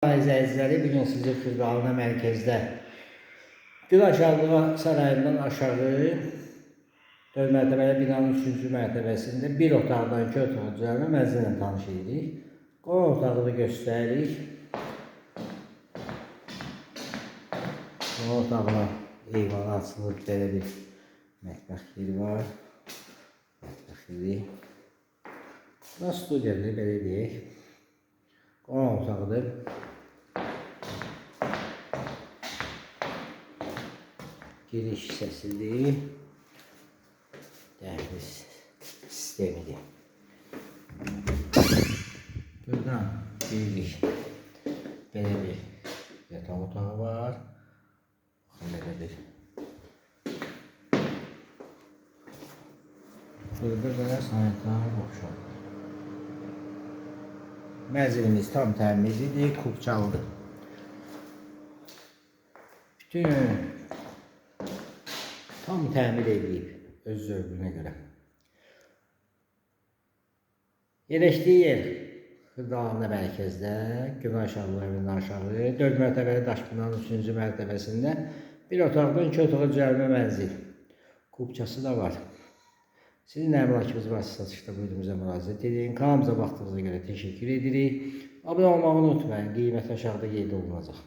İzləyiciləri, bugün sizi Xırdalı mərkəzdə Gün Aşağılığa Sarayından aşağı 4 mərtəbəli binanın 3-cü mərtəbəsində bir otaqdan 2 otaq düzəlmə mənzillə tanış edirik. Qonaq otağını göstəririk. Qonaq otağına eyvanı açılıb belə bir mətbəx yeri var. Mətbəx yeri. Bura studiyadır, belə deyək. Qonaq otağıdır. Giriş hissəsidir. Dəhliz sistemidir. Buradan giririk. Belə bir yataq otağı var. Belə bir. Burada belə sanitar boşal. Mənzilimiz tam təmizlidir, kubçalıdır. Bütün tam təmir edilib öz zövqünə görə. Yerləşdiyi yer Xırdalı mərkəzdə, Gün Aşağılığı evindən aşağı 4 mərtəbəli daş binanın 3-cü mərtəbəsində bir otaqdan 2 otağa düzəlmə mənzil. Kubçası da var. Sizin əmlakınız varsa satışda buyurumuza müraciət edin. Kanalımıza baxdığınıza görə təşəkkür edirik. Abunə olmağı unutmayın. Qiymət aşağıda qeyd olunacaq.